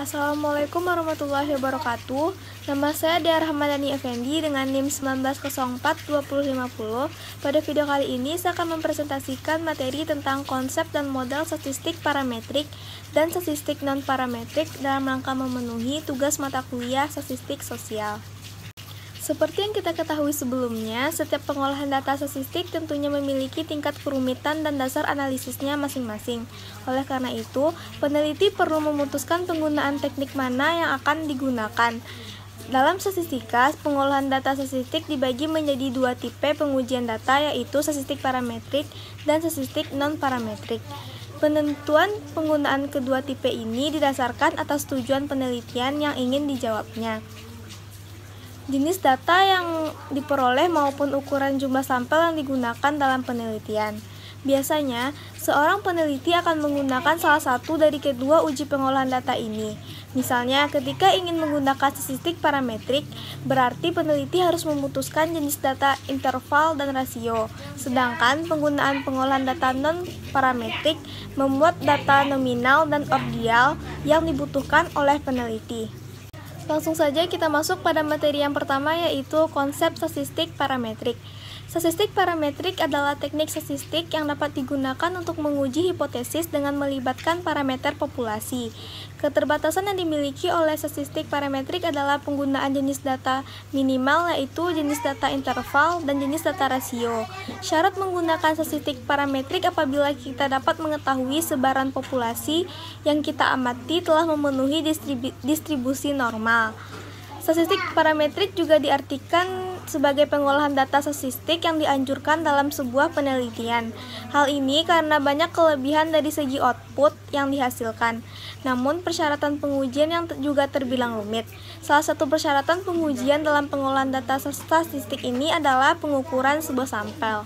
Assalamualaikum warahmatullahi wabarakatuh. Nama saya Dea Rahmadani Effendi dengan NIM 19042050. Pada video kali ini saya akan mempresentasikan materi tentang konsep dan model statistik parametrik dan statistik non-parametrik dalam rangka memenuhi tugas mata kuliah statistik sosial. Seperti yang kita ketahui sebelumnya, setiap pengolahan data statistik tentunya memiliki tingkat kerumitan dan dasar analisisnya masing-masing. Oleh karena itu, peneliti perlu memutuskan penggunaan teknik mana yang akan digunakan. Dalam statistika, pengolahan data statistik dibagi menjadi dua tipe pengujian data, yaitu statistik parametrik dan statistik non-parametrik. Penentuan penggunaan kedua tipe ini didasarkan atas tujuan penelitian yang ingin dijawabnya. Jenis data yang diperoleh maupun ukuran jumlah sampel yang digunakan dalam penelitian. Biasanya, seorang peneliti akan menggunakan salah satu dari kedua uji pengolahan data ini. Misalnya, ketika ingin menggunakan statistik parametrik, berarti peneliti harus memutuskan jenis data interval dan rasio. Sedangkan penggunaan pengolahan data non-parametrik membuat data nominal dan ordinal yang dibutuhkan oleh peneliti. Langsung saja kita masuk pada materi yang pertama, yaitu konsep statistik parametrik. Statistik parametrik adalah teknik statistik yang dapat digunakan untuk menguji hipotesis dengan melibatkan parameter populasi. Keterbatasan yang dimiliki oleh statistik parametrik adalah penggunaan jenis data minimal, yaitu jenis data interval dan jenis data rasio. Syarat menggunakan statistik parametrik apabila kita dapat mengetahui sebaran populasi yang kita amati telah memenuhi distribusi normal. Statistik parametrik juga diartikan sebagai pengolahan data statistik yang dianjurkan dalam sebuah penelitian. Hal ini karena banyak kelebihan dari segi output yang dihasilkan. Namun, persyaratan pengujian yang juga terbilang rumit. Salah satu persyaratan pengujian dalam pengolahan data statistik ini adalah pengukuran sebuah sampel.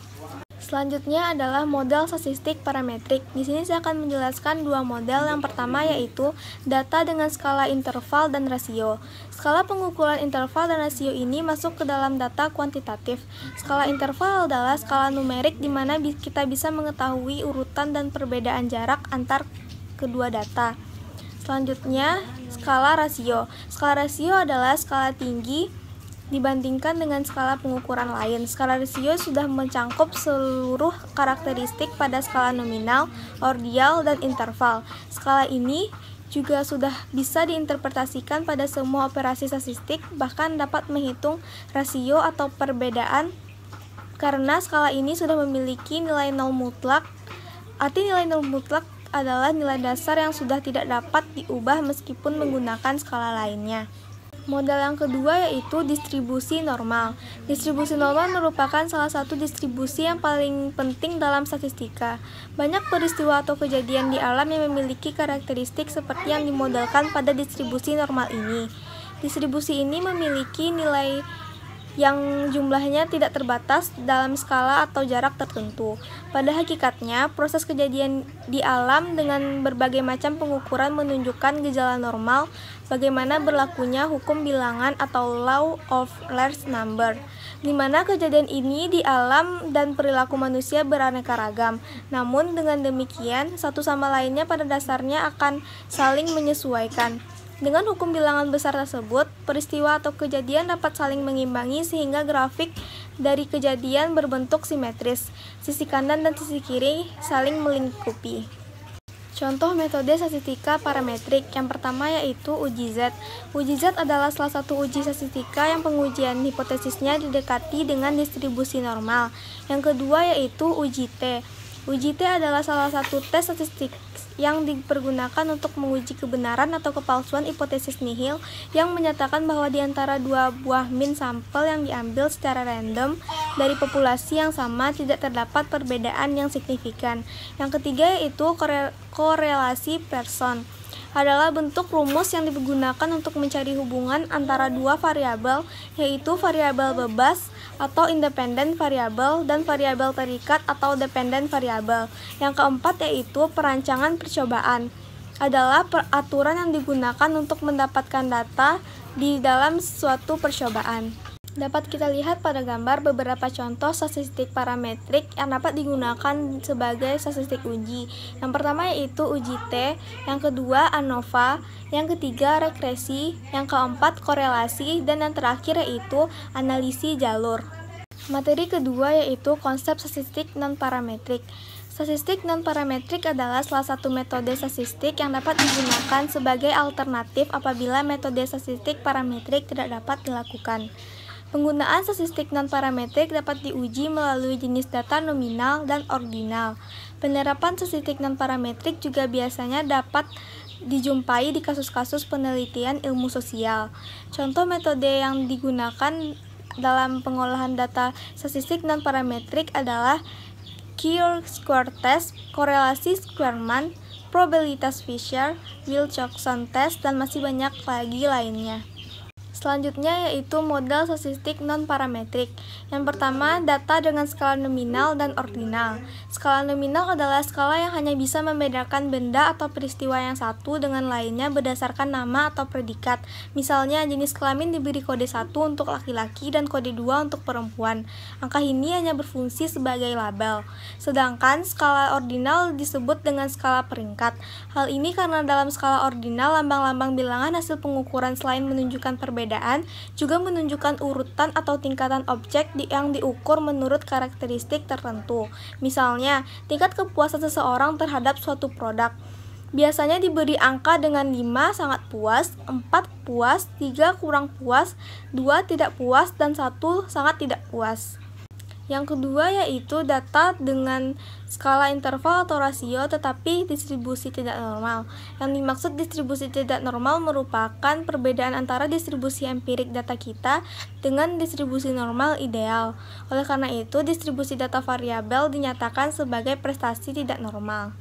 Selanjutnya adalah model statistik parametrik. Di sini saya akan menjelaskan dua model. Yang pertama yaitu data dengan skala interval dan rasio. Skala pengukuran interval dan rasio ini masuk ke dalam data kuantitatif. Skala interval adalah skala numerik di mana kita bisa mengetahui urutan dan perbedaan jarak antar kedua data. Selanjutnya, skala rasio. Skala rasio adalah skala tinggi dibandingkan dengan skala pengukuran lain. Skala rasio sudah mencangkup seluruh karakteristik pada skala nominal, ordinal, dan interval. Skala ini juga sudah bisa diinterpretasikan pada semua operasi statistik, bahkan dapat menghitung rasio atau perbedaan karena skala ini sudah memiliki nilai nol mutlak. Arti nilai nol mutlak adalah nilai dasar yang sudah tidak dapat diubah meskipun menggunakan skala lainnya. Model yang kedua yaitu distribusi normal. Distribusi normal merupakan salah satu distribusi yang paling penting dalam statistika. Banyak peristiwa atau kejadian di alam yang memiliki karakteristik seperti yang dimodelkan pada distribusi normal ini. Distribusi ini memiliki nilai yang jumlahnya tidak terbatas dalam skala atau jarak tertentu. Pada hakikatnya, proses kejadian di alam dengan berbagai macam pengukuran menunjukkan gejala normal, bagaimana berlakunya hukum bilangan atau law of large number, di mana kejadian ini di alam dan perilaku manusia beraneka ragam. Namun dengan demikian, satu sama lainnya pada dasarnya akan saling menyesuaikan. Dengan hukum bilangan besar tersebut, peristiwa atau kejadian dapat saling mengimbangi sehingga grafik dari kejadian berbentuk simetris. Sisi kanan dan sisi kiri saling melingkupi. Contoh metode statistika parametrik. Yang pertama yaitu uji Z. Uji Z adalah salah satu uji statistika yang pengujian hipotesisnya didekati dengan distribusi normal. Yang kedua yaitu uji T. Uji T adalah salah satu tes statistik yang dipergunakan untuk menguji kebenaran atau kepalsuan hipotesis nihil yang menyatakan bahwa di antara dua buah min sampel yang diambil secara random dari populasi yang sama tidak terdapat perbedaan yang signifikan. Yang ketiga yaitu korelasi Pearson. Adalah bentuk rumus yang digunakan untuk mencari hubungan antara dua variabel, yaitu variabel bebas atau independent variabel dan variabel terikat atau dependent variabel. Yang keempat yaitu perancangan percobaan. Adalah peraturan yang digunakan untuk mendapatkan data di dalam suatu percobaan. Dapat kita lihat pada gambar beberapa contoh statistik parametrik yang dapat digunakan sebagai statistik uji. Yang pertama yaitu uji T, yang kedua ANOVA, yang ketiga regresi, yang keempat korelasi, dan yang terakhir yaitu analisis jalur. Materi kedua yaitu konsep statistik non-parametrik. Statistik non-parametrik adalah salah satu metode statistik yang dapat digunakan sebagai alternatif apabila metode statistik parametrik tidak dapat dilakukan. Penggunaan statistik non-parametrik dapat diuji melalui jenis data nominal dan ordinal. Penerapan statistik non-parametrik juga biasanya dapat dijumpai di kasus-kasus penelitian ilmu sosial. Contoh metode yang digunakan dalam pengolahan data statistik non-parametrik adalah Q-square test, korelasi Squarman, probabilitas Fisher, Wilcoxon test, dan masih banyak lagi lainnya. Selanjutnya yaitu model statistik non-parametrik. Yang pertama, data dengan skala nominal dan ordinal. Skala nominal adalah skala yang hanya bisa membedakan benda atau peristiwa yang satu dengan lainnya berdasarkan nama atau predikat. Misalnya, jenis kelamin diberi kode 1 untuk laki-laki dan kode 2 untuk perempuan. Angka ini hanya berfungsi sebagai label. Sedangkan skala ordinal disebut dengan skala peringkat. Hal ini karena dalam skala ordinal, lambang-lambang bilangan hasil pengukuran selain menunjukkan perbedaan juga menunjukkan urutan atau tingkatan objek yang diukur menurut karakteristik tertentu. Misalnya, tingkat kepuasan seseorang terhadap suatu produk. Biasanya diberi angka dengan 5 sangat puas, 4 puas, 3 kurang puas, 2 tidak puas, dan 1 sangat tidak puas. Yang kedua yaitu data dengan skala interval atau rasio tetapi distribusi tidak normal. Yang dimaksud distribusi tidak normal merupakan perbedaan antara distribusi empirik data kita dengan distribusi normal ideal. Oleh karena itu, distribusi data variabel dinyatakan sebagai prestasi tidak normal.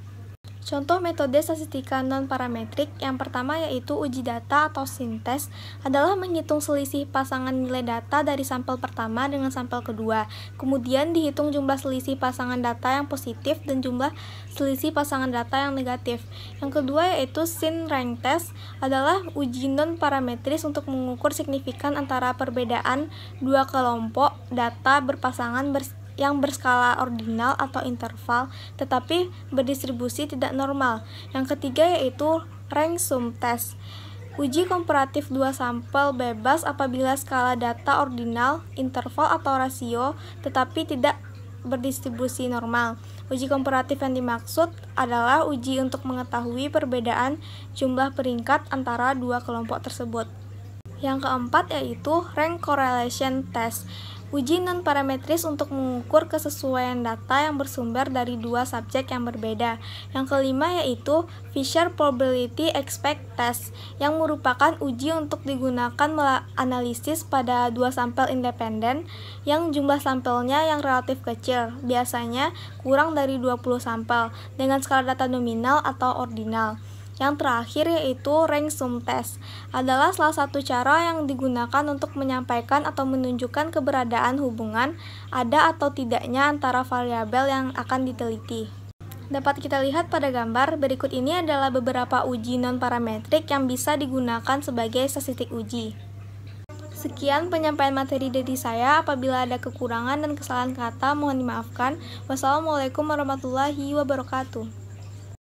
Contoh metode statistika non-parametrik yang pertama yaitu uji data atau sintes adalah menghitung selisih pasangan nilai data dari sampel pertama dengan sampel kedua. Kemudian dihitung jumlah selisih pasangan data yang positif dan jumlah selisih pasangan data yang negatif. Yang kedua yaitu sin rank test adalah uji non-parametris untuk mengukur signifikan antara perbedaan dua kelompok data berpasangan yang berskala ordinal atau interval tetapi berdistribusi tidak normal. Yang ketiga yaitu rank sum test, uji komparatif dua sampel bebas apabila skala data ordinal, interval atau rasio tetapi tidak berdistribusi normal. Uji komparatif yang dimaksud adalah uji untuk mengetahui perbedaan jumlah peringkat antara dua kelompok tersebut. Yang keempat yaitu rank correlation test, uji non-parametris untuk mengukur kesesuaian data yang bersumber dari dua subjek yang berbeda. Yang kelima yaitu Fisher Probability Expect Test, yang merupakan uji untuk digunakan analisis pada dua sampel independen yang jumlah sampelnya yang relatif kecil, biasanya kurang dari 20 sampel, dengan skala data nominal atau ordinal. Yang terakhir yaitu rank sum test, adalah salah satu cara yang digunakan untuk menyampaikan atau menunjukkan keberadaan hubungan ada atau tidaknya antara variabel yang akan diteliti. Dapat kita lihat pada gambar berikut ini adalah beberapa uji non-parametrik yang bisa digunakan sebagai statistik uji. Sekian penyampaian materi dari saya. Apabila ada kekurangan dan kesalahan kata mohon dimaafkan. Wassalamualaikum warahmatullahi wabarakatuh.